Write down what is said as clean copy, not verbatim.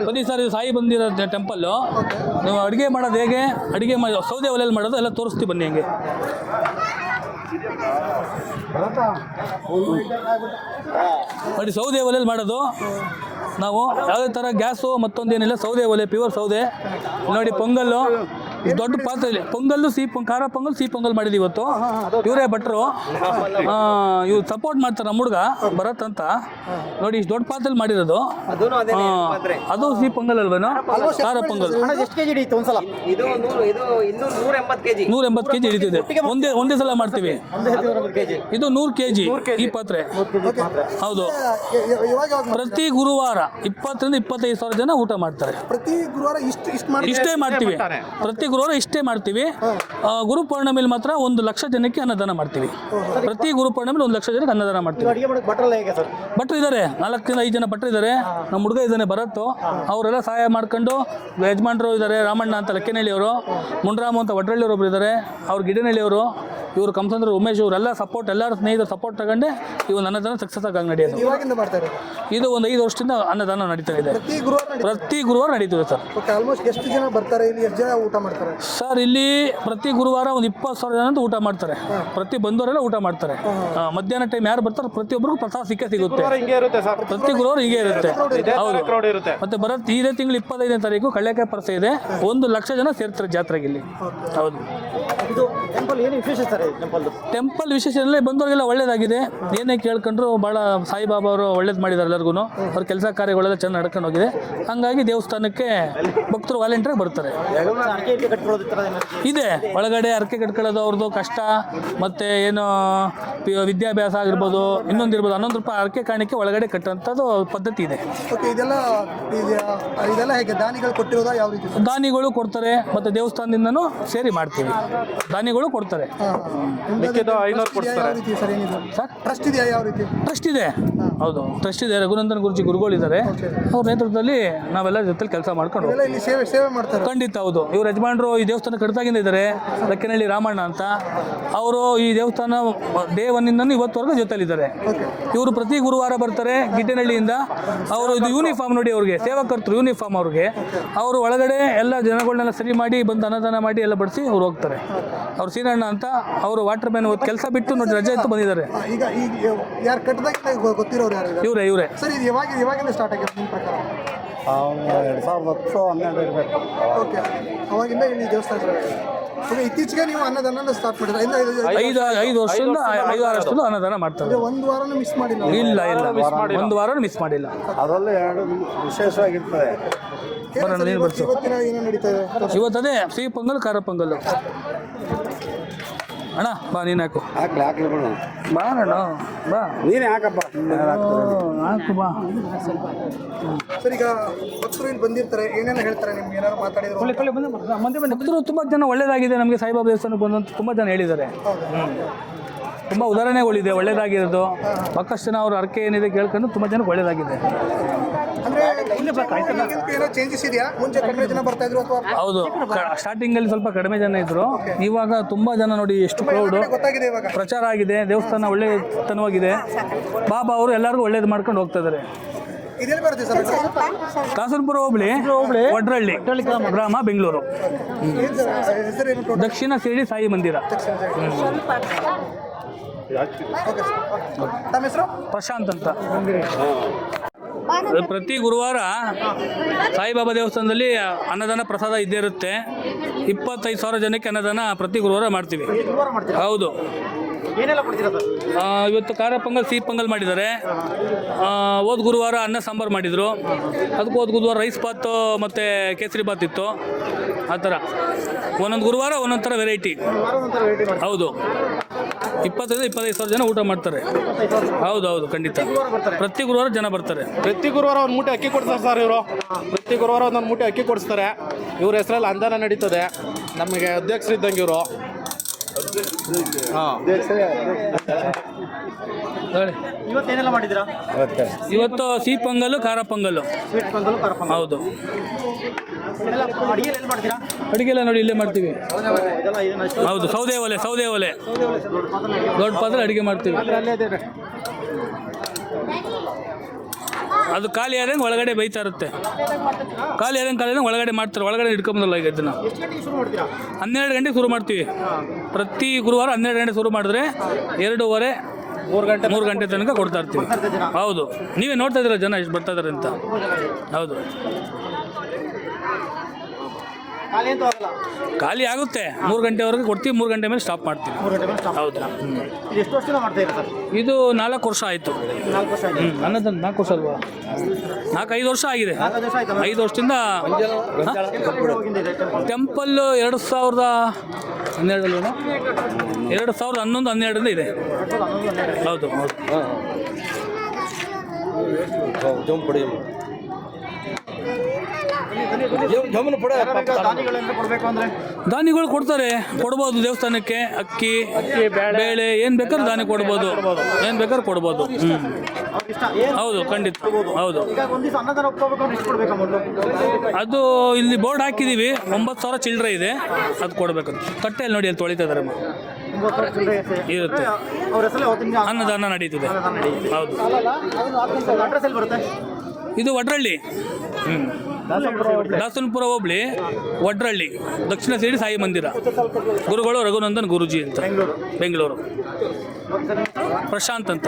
ಬನ್ನಿ ಸರ್, ಇದು ಸಾಯಿ ಬಂದಿರೋ ಟೆಂಪಲ್ಲು. ನೀವು ಅಡುಗೆ ಮಾಡೋದು ಹೇಗೆ, ಅಡುಗೆ ಮಾಡಿ ಸೌದೆ ಒಲೆಯಲ್ಲಿ ಮಾಡೋದು ಎಲ್ಲ ತೋರಿಸ್ತೀವಿ ಬನ್ನಿ. ಹಂಗೆ ನೋಡಿ, ಸೌದೆ ಒಲೆಯಲ್ಲಿ ಮಾಡೋದು ನಾವು. ಯಾವುದೇ ಥರ ಗ್ಯಾಸು ಮತ್ತೊಂದೇನಿಲ್ಲ, ಸೌದೆ ಒಲೆ, ಪ್ಯೂರ್ ಸೌದೆ. ನೋಡಿ ಪೊಂಗಲ್ಲು ದೊಡ್ಡ ಪಾತ್ರೆಯಲ್ಲಿ ಪೊಂಗಲ್ಲು, ಖಾರ ಪೊಂಗಲ್, ಸಿಹಿ ಪೊಂಗಲ್ ಮಾಡಿದ್ದೀವಿ ಇವತ್ತು. ಇವರೇ ಭಟ್ರು, ಇವ್ರು ಸಪೋರ್ಟ್ ಮಾಡ್ತಾರೆ ನಮ್ಮ ಹುಡುಗ ಭರತ್ ಅಂತ. ನೋಡಿ ಇಷ್ಟು ದೊಡ್ಡ ಪಾತ್ರೆಯಲ್ಲಿ ಮಾಡಿರೋದು, ಅದು ಸಿಹಿ ಪೊಂಗಲ್ ಅಲ್ವೇನೋ, ಖಾರ ಪೊಂಗಲ್. 180 kg ಹಿಡಿತಿದೆ. ಒಂದೇ ಸಲ ಮಾಡ್ತೀವಿ. ಇದು 100 kg ಈ ಪಾತ್ರೆ. ಹೌದು, ಪ್ರತಿ ಗುರುವಾರ 20 ರಿಂದ 25 ಸಾವಿರ ಜನ ಊಟ ಮಾಡ್ತಾರೆ. ಪ್ರತಿ ಗುರುವಾರ ಇಷ್ಟೇ ಮಾಡ್ತೀವಿ. ಪ್ರತಿ ಗುರುವಾರ ಇಷ್ಟೇ ಮಾಡ್ತೀವಿ. ಗುರು ಪೌರ್ಣಮಿಲಿ ಮಾತ್ರ 1 ಲಕ್ಷ ಜನಕ್ಕೆ ಅನ್ನದಾನ ಮಾಡ್ತೀವಿ. ಪ್ರತಿ ಗುರು ಪೌರ್ಣಮಿಲಿ 1 ಲಕ್ಷ ಜನಕ್ಕೆ ಅನ್ನದಾನ ಮಾಡ್ತೀವಿ. ಭಟ್ರು ಇದ್ದಾರೆ, 4 ರಿಂದ 5 ಜನ ಭಟ್ರು ಇದ್ದಾರೆ. ನಮ್ಮ ಹುಡುಗ ಇದ್ದಾನೆ ಭರತ್, ಅವರೆಲ್ಲ ಸಹಾಯ ಮಾಡ್ಕೊಂಡು. ಯಜಮಾನ್ರು ಇದ್ದಾರೆ, ರಾಮಣ್ಣ ಅಂತ ಲೆಕ್ಕನಹಳ್ಳಿ ಅವರು, ಮುನ್ರಾಮು ಅಂತ ವಡ್ರಳ್ಳಿಯವರು ಒಬ್ರು ಇದ್ದಾರೆ, ಅವ್ರು ಗಿಡನಹಳ್ಳಿ ಅವರು, ಇವರು ಕಂಸಂದ್ರ ಉಮೇಶ್, ಇವರೆಲ್ಲ ಸಪೋರ್ಟ್, ಎಲ್ಲರೂ ಸ್ನೇಹಿತರು ಸಪೋರ್ಟ್ ತಗೊಂಡೆ ಇವು ಅನ್ನದಾನ ಸಕ್ಸಸ್ ಆಗಿ ನಡೆಯೋದು. ಇದು ಒಂದು 5 ವರ್ಷದಿಂದ ಅನ್ನದಾನ ನಡೀತಾ ಇದೆ. ಪ್ರತಿ ಗುರುವಾರ ನಡೀತದೆ ಸರ್. ಎಷ್ಟು ಜನ ಬರ್ತಾರೆ ಇಲ್ಲಿ, ಎಷ್ಟು ಜನ ಊಟ ಮಾಡ್ತಾರೆ ಸರ್? ಇಲ್ಲಿ ಪ್ರತಿ ಗುರುವಾರ ಒಂದು 20,000 ಜನ ಊಟ ಮಾಡ್ತಾರೆ. ಪ್ರತಿ ಬಂದವರೆಲ್ಲ ಊಟ ಮಾಡ್ತಾರೆ. ಮಧ್ಯಾಹ್ನ ಟೈಮ್ ಯಾರು ಬರ್ತಾರೆ ಪ್ರತಿಯೊಬ್ಬರಿಗೂ ಪ್ರಸಾದ ಸಿಗುತ್ತೆ. ಪ್ರತಿ ಗುರುವಾರ ಹೀಗೆ ಇರುತ್ತೆ. ಹೌದು. ಮತ್ತೆ ಬರೋದು ಇದೇ ತಿಂಗಳು 25ನೇ ತಾರೀಕು ಕಳ್ಳೆಕಾಯಿ ಪರಸೆ ಇದೆ. 1 ಲಕ್ಷ ಜನ ಸೇರ್ತಾರೆ ಜಾತ್ರೆಗೆ ಇಲ್ಲಿ. ಹೌದು. ಟೆಂಪಲ್ ವಿಶೇಷ ಬಂದವರಿಗೆಲ್ಲ ಒಳ್ಳೇದಾಗಿದೆ. ಏನೇ ಕೇಳ್ಕೊಂಡ್ರು ಭಾಳ ಸಾಯಿಬಾಬಾ ಅವರು ಒಳ್ಳೇದು ಮಾಡಿದ್ದಾರೆ ಎಲ್ಲರಿಗೂ. ಅವ್ರ ಕೆಲಸ ಕಾರ್ಯಗಳೆಲ್ಲ ಚೆನ್ನಾಗಿ ನಡ್ಕೊಂಡು ಹೋಗಿದೆ. ಹಂಗಾಗಿ ದೇವಸ್ಥಾನಕ್ಕೆ ಭಕ್ತರು ವಾಲಂಟಿಯರ್ ಬರ್ತಾರೆ. ಇದೆ ಒಳಗಡೆ ಹರಕೆ ಕಟ್ಕೊಳ್ಳೋದು ಅವ್ರದ್ದು ಕಷ್ಟ, ಮತ್ತು ಏನು ವಿದ್ಯಾಭ್ಯಾಸ ಆಗಿರ್ಬೋದು, ಇನ್ನೊಂದಿರ್ಬೋದು, 11 ರೂಪಾಯಿ ಹರಕೆ ಕಾಣಿಕೆ ಒಳಗಡೆ ಕಟ್ಟುವಂಥದ್ದು ಪದ್ಧತಿ ಇದೆ. ದಾನಿಗಳು ಕೊಡ್ತಾರೆ, ಮತ್ತು ದೇವಸ್ಥಾನದಿಂದನೂ ಸೇರಿ ಮಾಡ್ತೀವಿ. ದಾನಿಗಳು ಕೊಡ್ತಾರೆ. ಟ್ರಸ್ಟ್ ಇದೆ. ಹೌದು, ಟ್ರಸ್ಟ್ ಇದೆ. ರಘುನಂದನ್ ಗುರುಜಿ ಗುರುಗಳಿದ್ದಾರೆ, ಅವ್ರ ನೇತೃತ್ವದಲ್ಲಿ ನಾವೆಲ್ಲ ಜೊತೆಲಿ ಕೆಲಸ ಮಾಡ್ಕೊಂಡು ಖಂಡಿತ. ಹೌದು, ಇವ್ರ ಯಜಮಾನ್ರು ಈ ದೇವಸ್ಥಾನ ಕಟ್ಟಾಗಿಂದ ಇದ್ದಾರೆ, ಲೆಕ್ಕನಹಳ್ಳಿ ರಾಮಣ್ಣ ಅಂತ. ಅವರು ಈ ದೇವಸ್ಥಾನ ಡೇ 1 ಇವತ್ತವರೆಗೂ ಜೊತೆಲಿದ್ದಾರೆ. ಇವರು ಪ್ರತಿ ಗುರುವಾರ ಬರ್ತಾರೆ ಗಿಡ್ಡನಹಳ್ಳಿಯಿಂದ. ಅವರು ಇದು ಯೂನಿಫಾರ್ಮ್ ನೋಡಿ, ಅವ್ರಿಗೆ ಸೇವಾಕರ್ತರು ಯೂನಿಫಾರ್ಮ್ ಅವ್ರಿಗೆ. ಅವರು ಒಳಗಡೆ ಎಲ್ಲ ಜನಗಳನ್ನೆಲ್ಲ ಸರಿ ಮಾಡಿ ಬಂದು ಅನ್ನದಾನ ಮಾಡಿ ಎಲ್ಲ ಬಡಿಸಿ ಅವ್ರು ಹೋಗ್ತಾರೆ. ಅವ್ರು ಸೀನಣ್ಣ ಅಂತ, ಅವರು ವಾಟರ್ ಮ್ಯಾನ್ ಕೆಲಸ ಬಿಟ್ಟು ನೋಡಿ ರಜೆ ಇತ್ತು ಬಂದಿದ್ದಾರೆ. ಇವರೇ ಸರ್. ಇದು ಯಾವಾಗಿಂದ ಸ್ಟಾರ್ಟ್ ಆಗಿದೆ ನಿಮ್ಮ ಪ್ರಕಾರ? 2010-12 ಇರಬೇಕು. ಓಕೆ, ಅವಾಗಿಂದ ಇಲ್ಲಿ ದೇವಸ್ಥಾನ ಇತ್ತೀಚೆಗೆ ನೀವು ಅನ್ನದಾನ ಸ್ಟಾರ್ಟ್ ಮಾಡಿದ್ರೆ 5 ವರ್ಷದಿಂದ 5-6 ವರ್ಷದಿಂದ ಅನ್ನದಾನ ಮಾಡ್ತಾರೆ. ಒಂದು ವಾರನೂ ಮಿಸ್ ಮಾಡಿಲ್ಲ? ಇಲ್ಲ, ಒಂದು ವಾರನೂ ಮಿಸ್ ಮಾಡಿಲ್ಲ. ಅದರಲ್ಲೂ 2 ವಿಶೇಷವಾಗಿರ್ತದೆ. ಇವತ್ತದೇ ಸಿಹಿ ಪೊಂಗಲ್, ಖಾರ ಪೊಂಗಲ್. ಅಣ್ಣ ಬಾ, ನೀನು ಹಾಕು. ಬಾ ಅಣ್ಣ, ಬಾ ನೀನು ಹಾಕಪ್ಪ. ಹಾಕು ಬಾ. ಸರ್, ಈಗ ಭಕ್ತರು ಇಲ್ಲಿ ಬಂದಿರ್ತಾರೆ, ಏನೇನು ಹೇಳ್ತಾರೆ ನಿಮ್ಗೆ? ಏನಾದ್ರು ಮಾತಾಡಿದ್ರು? ಭಕ್ತರು ತುಂಬ ಜನ ಒಳ್ಳೇದಾಗಿದೆ ನಮಗೆ ಸಾಯಿಬಾಬಾ ದೇವಸ್ಥಾನಕ್ಕೆ ಬಂದಂತ ತುಂಬ ಜನ ಹೇಳಿದ್ದಾರೆ. ತುಂಬ ಉದಾಹರಣೆಗಳಿದೆ ಒಳ್ಳೇದಾಗಿರೋದು. ಸಾಕಷ್ಟು ಜನ ಅವ್ರ ಹರಕೆ ಏನಿದೆ ಕೇಳ್ಕೊಂಡು ತುಂಬ ಜನಕ್ಕೆ ಒಳ್ಳೇದಾಗಿದೆ. ಹೌದು, ಸ್ಟಾರ್ಟಿಂಗಲ್ಲಿ ಸ್ವಲ್ಪ ಕಡಿಮೆ ಜನ ಇದ್ರು. ಇವಾಗ ತುಂಬ ಜನ ನೋಡಿ ಎಷ್ಟು ಕ್ರೌಡು, ಪ್ರಚಾರ ಆಗಿದೆ. ದೇವಸ್ಥಾನ ಒಳ್ಳೆತನವಾಗಿದೆ. ಬಾಬಾ ಅವರು ಎಲ್ಲರಿಗೂ ಒಳ್ಳೇದು ಮಾಡ್ಕೊಂಡು ಹೋಗ್ತಾ ಇದ್ದಾರೆ. ಕಾಸರಪುರ ಹೋಬಳಿ, ವಡ್ರಳ್ಳಿ ಗ್ರಾಮ, ಬೆಂಗಳೂರು. ದಕ್ಷಿಣ ಶಿರಡಿ ಸಾಯಿ ಮಂದಿರ. ಪ್ರಶಾಂತ್ ಅಂತ. ಪ್ರತಿ ಗುರುವಾರ ಸಾಯಿಬಾಬಾ ದೇವಸ್ಥಾನದಲ್ಲಿ ಅನ್ನದಾನ ಪ್ರಸಾದ ಇದ್ದೇ ಇರುತ್ತೆ. 25,000 ಜನಕ್ಕೆ ಅನ್ನದಾನ ಪ್ರತಿ ಗುರುವಾರ ಮಾಡ್ತೀವಿ. ಹೌದು. ಇವತ್ತು ಖಾರ ಪೊಂಗಲ್, ಸಿಹಿ ಪೊಂಗಲ್ ಮಾಡಿದ್ದಾರೆ. ಹೋದ ಗುರುವಾರ ಅನ್ನ ಸಾಂಬಾರು ಮಾಡಿದರು. ಅದಕ್ಕೆ ಹೋದ ಗುರುವಾರ ರೈಸ್ ಬಾತ್ ಮತ್ತು ಕೇಸರಿ ಬಾತ್ ಇತ್ತು. ಆ ಥರ ಒಂದೊಂದು ಗುರುವಾರ ಒಂದೊಂದು ಥರ ವೆರೈಟಿ. ಹೌದು, 20,000-25,000 ಜನ ಊಟ ಮಾಡ್ತಾರೆ. ಹೌದು, ಖಂಡಿತ. ಪ್ರತಿ ಗುರುವಾರ ಜನ ಬರ್ತಾರೆ. ಪ್ರತಿ ಗುರುವಾರ ಒಂದು ಮೂಟೆ ಅಕ್ಕಿ ಕೊಡ್ತಾರೆ ಸರ್ ಇವರು. ಪ್ರತಿ ಗುರುವಾರ ಒಂದೊಂದು ಮೂಟೆ ಅಕ್ಕಿ ಕೊಡಿಸ್ತಾರೆ. ಇವ್ರ ಹೆಸರಲ್ಲಿ ಅನ್ನದಾನ ನಡೀತದೆ. ನಮಗೆ ಅಧ್ಯಕ್ಷರಿದ್ದಂಗೆ ಇವರು. ಇವತ್ತೇನೆಲ್ಲ ಮಾಡಿದ್ದೀರಾ? ಇವತ್ತು ಸಿಹಿ ಪೊಂಗಲ್ಲು, ಖಾರ ಪೊಂಗಲ್ಲು. ಹೌದು. ಅಡುಗೆಲ್ಲ ನೋಡಿ ಇಲ್ಲೇ ಮಾಡ್ತೀವಿ. ಹೌದು, ಸೌದೆ ಒಲೆ ದೊಡ್ಡ ಪಾತ್ರೆ ಅಡುಗೆ ಮಾಡ್ತೀವಿ. ಅದು ಖಾಲಿ ಆದಂಗೆ ಒಳಗಡೆ ಬೈತಾ ಇರುತ್ತೆ. ಖಾಲಿ ಆದಂಗೆ ಒಳಗಡೆ ಮಾಡ್ತಾರೆ, ಒಳಗಡೆ ಇಟ್ಕೊಂಬಲ್ಲ ಈಗ ಇದನ್ನು. 12 ಗಂಟೆಗೆ ಶುರು ಮಾಡ್ತೀವಿ. ಪ್ರತಿ ಗುರುವಾರ 12 ಗಂಟೆ ಶುರು ಮಾಡಿದ್ರೆ 2:30 3 ಗಂಟೆ ತನಕ ಕೊಡ್ತಾ ಇರ್ತೀವಿ. ಹೌದು, ನೀವೇ ನೋಡ್ತಾ ಇದ್ದೀರ ಜನ ಎಷ್ಟು ಬರ್ತಾ ಇದ್ದಾರೆ ಅಂತ. ಹೌದು, ಖಾಲಿ ಆಗುತ್ತೆ. 3 ಗಂಟೆವರೆಗೆ ಕೊಡ್ತೀವಿ, 3 ಗಂಟೆ ಮೇಲೆ ಸ್ಟಾಪ್ ಮಾಡ್ತೀವಿ. ಹೌದು. ಎಷ್ಟು ವರ್ಷದಿಂದ ಮಾಡ್ತಾ ಇದ್ದೀರಾ ಸರ್? ಇದು 4 ವರ್ಷ ಆಯಿತು. 4 ವರ್ಷ ಆಯ್ತು. ನನ್ನದು 4 ವರ್ಷ ಅಲ್ವಾ? 4-5 ವರ್ಷ ಆಗಿದೆ. 5 ವರ್ಷದಿಂದ ಟೆಂಪಲ್ 2012 2011-12 ಇದೆ. ಹೌದು ಹೌದು. ದಾನಿಗಳು ಕೊಡ್ತಾರೆ, ಕೊಡ್ಬೋದು. ದೇವಸ್ಥಾನಕ್ಕೆ ಅಕ್ಕಿ ಬೇಳೆ ಏನು ಬೇಕಾದ್ರೂ ದಾನಿ ಕೊಡ್ಬೋದು, ಏನು ಬೇಕಾದ್ರೂ ಕೊಡ್ಬೋದು. ಹೌದು, ಖಂಡಿತ. ಹೌದು, ಅದು ಇಲ್ಲಿ ಬೋರ್ಡ್ ಹಾಕಿದ್ದೀವಿ. 9,000 ಚಿಲ್ಲರೆ ಇದೆ, ಅದು ಕೊಡ್ಬೇಕಂತ. ತಟ್ಟೆಯಲ್ಲಿ ನೋಡಿ, ಅಲ್ಲಿ ತೊಳಿತಾ ಇದ್ದಾರೆ. ಇರುತ್ತೆ, ಅನ್ನದಾನ ನಡೀತಿದೆ. ಹೌದು. ಇದು ವಡ್ರಳ್ಳಿ, ದಾಸನಪುರ ಹೋಬಳಿ, ವಡ್ರಳ್ಳಿ, ದಕ್ಷಿಣ ಸೇರಿ ಸಾಯಿ ಮಂದಿರ. ಗುರುಗಳು ರಘುನಂದನ್ ಗುರುಜಿ ಅಂತ, ಬೆಂಗಳೂರು. ಪ್ರಶಾಂತ್ ಅಂತ.